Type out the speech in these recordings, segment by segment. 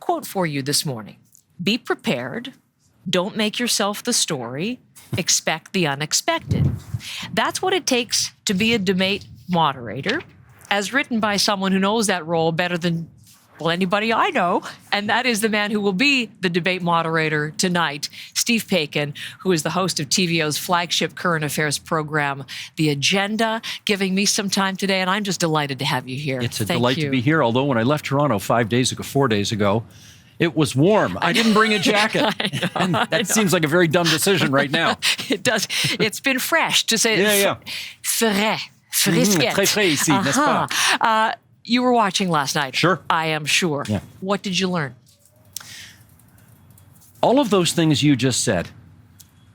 quote for you this morning. Be prepared. Don't make yourself the story. Expect the unexpected. That's what it takes to be a debate moderator, as written by someone who knows that role better than, well, anybody I know. And that is the man who will be the debate moderator tonight, Steve Paikin, who is the host of TVO's flagship current affairs program, The Agenda, giving me some time today. And I'm just delighted to have you here. It's a delight to be here. Although when I left Toronto 4 days ago, it was warm. I didn't bring a jacket. I know. That seems like a very dumb decision right now. It does. It's been fresh, to say frais. Frisquette. Très frais ici, n'est-ce pas? You were watching last night. Sure. I am sure. Yeah. What did you learn? All of those things you just said,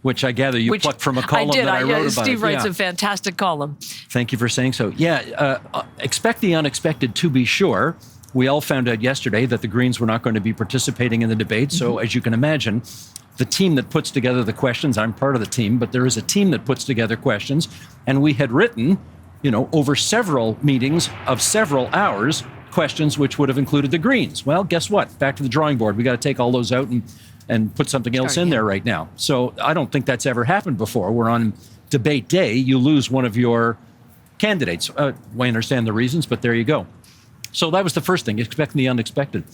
which I gather you plucked from a column that I wrote about. Steve writes a fantastic column. Thank you for saying so. Yeah, expect the unexpected, to be sure. We all found out yesterday that the Greens were not going to be participating in the debate. So as you can imagine, the team that puts together the questions, I'm part of the team, but there is a team that puts together questions. And we had written, over several meetings of several hours, questions which would have included the Greens. Well, guess what? Back to the drawing board. We got to take all those out and put something else in there right now. So I don't think that's ever happened before. We're on debate day. You lose one of your candidates. We understand the reasons, but there you go. So that was the first thing, expecting the unexpected.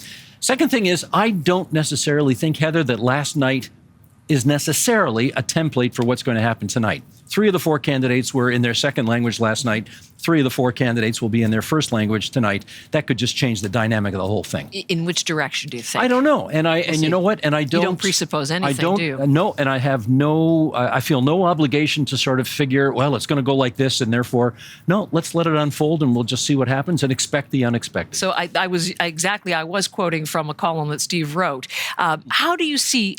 Second thing is, I don't necessarily think, Heather, that last night is necessarily a template for what's going to happen tonight. 3 of the 4 candidates were in their second language last night. 3 of the 4 candidates will be in their first language tonight. That could just change the dynamic of the whole thing. In which direction do you think? I don't know. And you know what? And I don't. You don't presuppose anything, do you? No, and I have I feel no obligation to sort of figure, well, it's going to go like this, and therefore, no, let's let it unfold and we'll just see what happens and expect the unexpected. So I was quoting from a column that Steve wrote. How do you see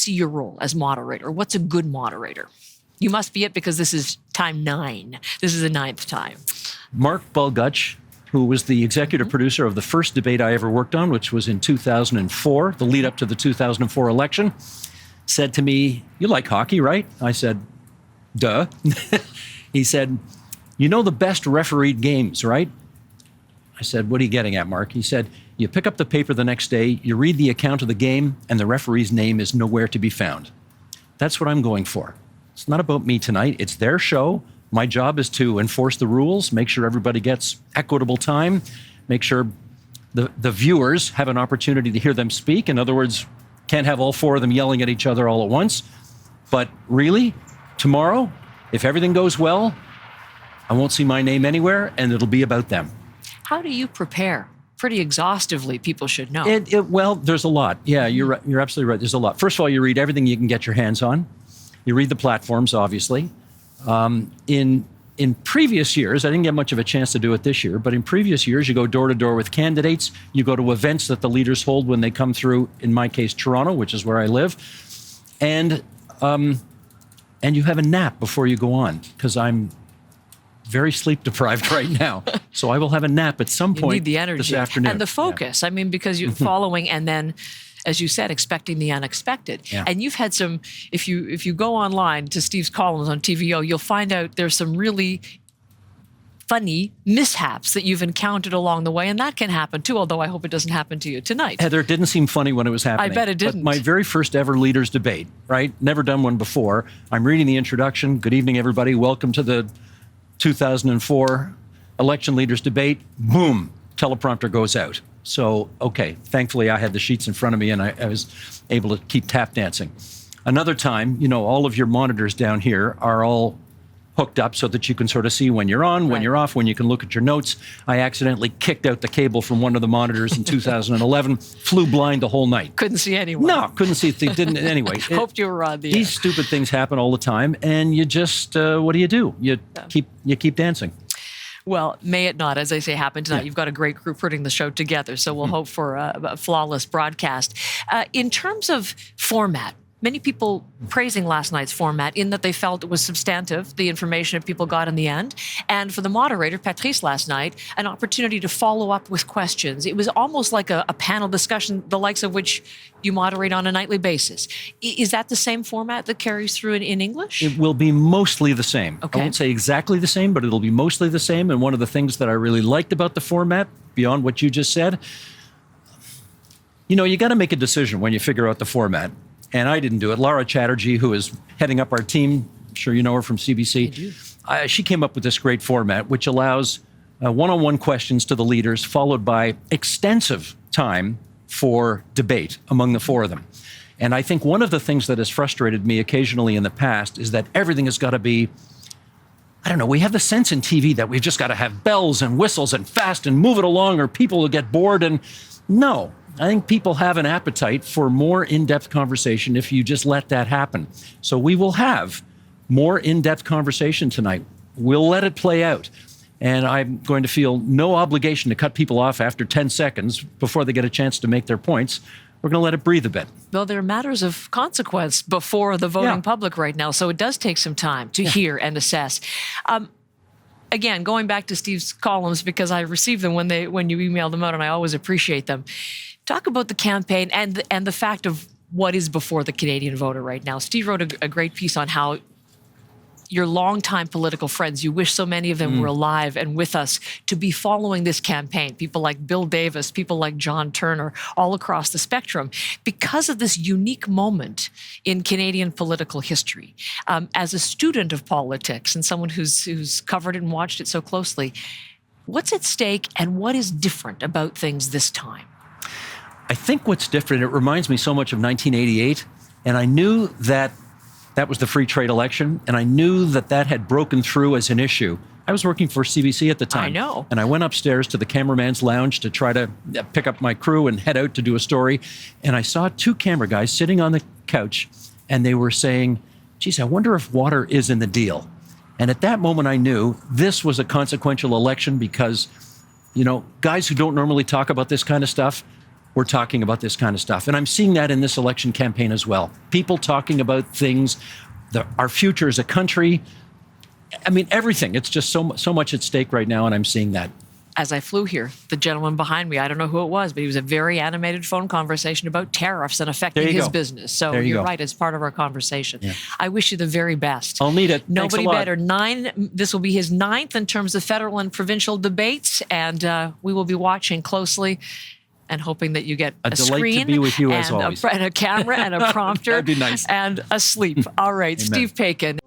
your role as moderator? What's a good moderator? You must be it, because this is time 9. This is the 9th time. Mark Bulgutch, who was the executive producer of the first debate I ever worked on, which was in 2004, the lead up to the 2004 election, said to me, "You like hockey, right?" I said, "Duh." He said, "You know the best refereed games, right?" I said, "What are you getting at, Mark?" He said, "You pick up the paper the next day, you read the account of the game, and the referee's name is nowhere to be found." That's what I'm going for. It's not about me tonight. It's their show. My job is to enforce the rules, make sure everybody gets equitable time, make sure the viewers have an opportunity to hear them speak. In other words, can't have all 4 of them yelling at each other all at once. But really, tomorrow, if everything goes well, I won't see my name anywhere, and it'll be about them. How do you prepare? Pretty exhaustively, people should know. Well, there's a lot. Yeah, you're absolutely right. There's a lot. First of all, you read everything you can get your hands on. You read the platforms, obviously. In previous years, I didn't get much of a chance to do it this year, but in previous years, you go door to door with candidates. You go to events that the leaders hold when they come through, in my case, Toronto, which is where I live. And you have a nap before you go on, because I'm very sleep deprived right now. So I will have a nap at some point this afternoon. And the focus, I mean, because you're following and then, as you said, expecting the unexpected. Yeah. And you've had some, if you go online to Steve's columns on TVO, you'll find out there's some really funny mishaps that you've encountered along the way, and that can happen too, although I hope it doesn't happen to you tonight. Heather, it didn't seem funny when it was happening. I bet it didn't. But my very first ever leaders debate, right? Never done one before. I'm reading the introduction. Good evening, everybody. Welcome to the 2004 election leaders debate. Boom, teleprompter goes out. So, okay, thankfully I had the sheets in front of me and I was able to keep tap dancing. Another time, all of your monitors down here are all hooked up so that you can sort of see when you're on, when you're off, when you can look at your notes. I accidentally kicked out the cable from one of the monitors in 2011, flew blind the whole night. Couldn't see anyone. No, couldn't see. They didn't. Anyway. Hoped you were on the These stupid things happen all the time, and you just, what do? You keep dancing. Well, may it not, as I say, happen tonight. Yeah. You've got a great crew putting the show together, so we'll hope for a flawless broadcast. In terms of format, many people praising last night's format in that they felt it was substantive, the information that people got in the end. And for the moderator, Patrice, last night, an opportunity to follow up with questions. It was almost like a panel discussion, the likes of which you moderate on a nightly basis. Is that the same format that carries through in English? It will be mostly the same. Okay. I won't say exactly the same, but it'll be mostly the same. And one of the things that I really liked about the format, beyond what you just said, You got to make a decision when you figure out the format. And I didn't do it. Laura Chatterjee, who is heading up our team, I'm sure you know her from CBC. I do. She came up with this great format, which allows one-on-one questions to the leaders, followed by extensive time for debate among the four of them. And I think one of the things that has frustrated me occasionally in the past is that everything has got to be, I don't know, we have the sense in TV that we've just got to have bells and whistles and fast and move it along or people will get bored. And no, I think people have an appetite for more in-depth conversation if you just let that happen. So we will have more in-depth conversation tonight. We'll let it play out. And I'm going to feel no obligation to cut people off after 10 seconds before they get a chance to make their points. We're going to let it breathe a bit. Well, there are matters of consequence before the voting public right now, so it does take some time to hear and assess. Again, going back to Steve's columns, because I received them when you emailed them out, and I always appreciate them. Talk about the campaign and the fact of what is before the Canadian voter right now. Steve wrote a great piece on how your longtime political friends, you wish so many of them were alive and with us to be following this campaign. People like Bill Davis, people like John Turner, all across the spectrum, because of this unique moment in Canadian political history. As a student of politics and someone who's covered it and watched it so closely, what's at stake and what is different about things this time? I think what's different, it reminds me so much of 1988, and I knew that was the free trade election, and I knew that had broken through as an issue. I was working for CBC at the time. I know. And I went upstairs to the cameraman's lounge to try to pick up my crew and head out to do a story, and I saw two camera guys sitting on the couch, and they were saying, geez, I wonder if water is in the deal. And at that moment, I knew this was a consequential election because, guys who don't normally talk about this kind of stuff, we're talking about this kind of stuff. And I'm seeing that in this election campaign as well. People talking about things, our future as a country. I mean, everything. It's just so much at stake right now, and I'm seeing that. As I flew here, the gentleman behind me, I don't know who it was, but he was a very animated phone conversation about tariffs and affecting his business. So you're right, it's part of our conversation. Yeah. I wish you the very best. I'll need it. Nobody better. This will be his 9th in terms of federal and provincial debates, and we will be watching closely and hoping that you get a screen to be with you as and always. And a camera and a prompter. That'd be nice. And a sleep. All right, Amen. Steve Paikin.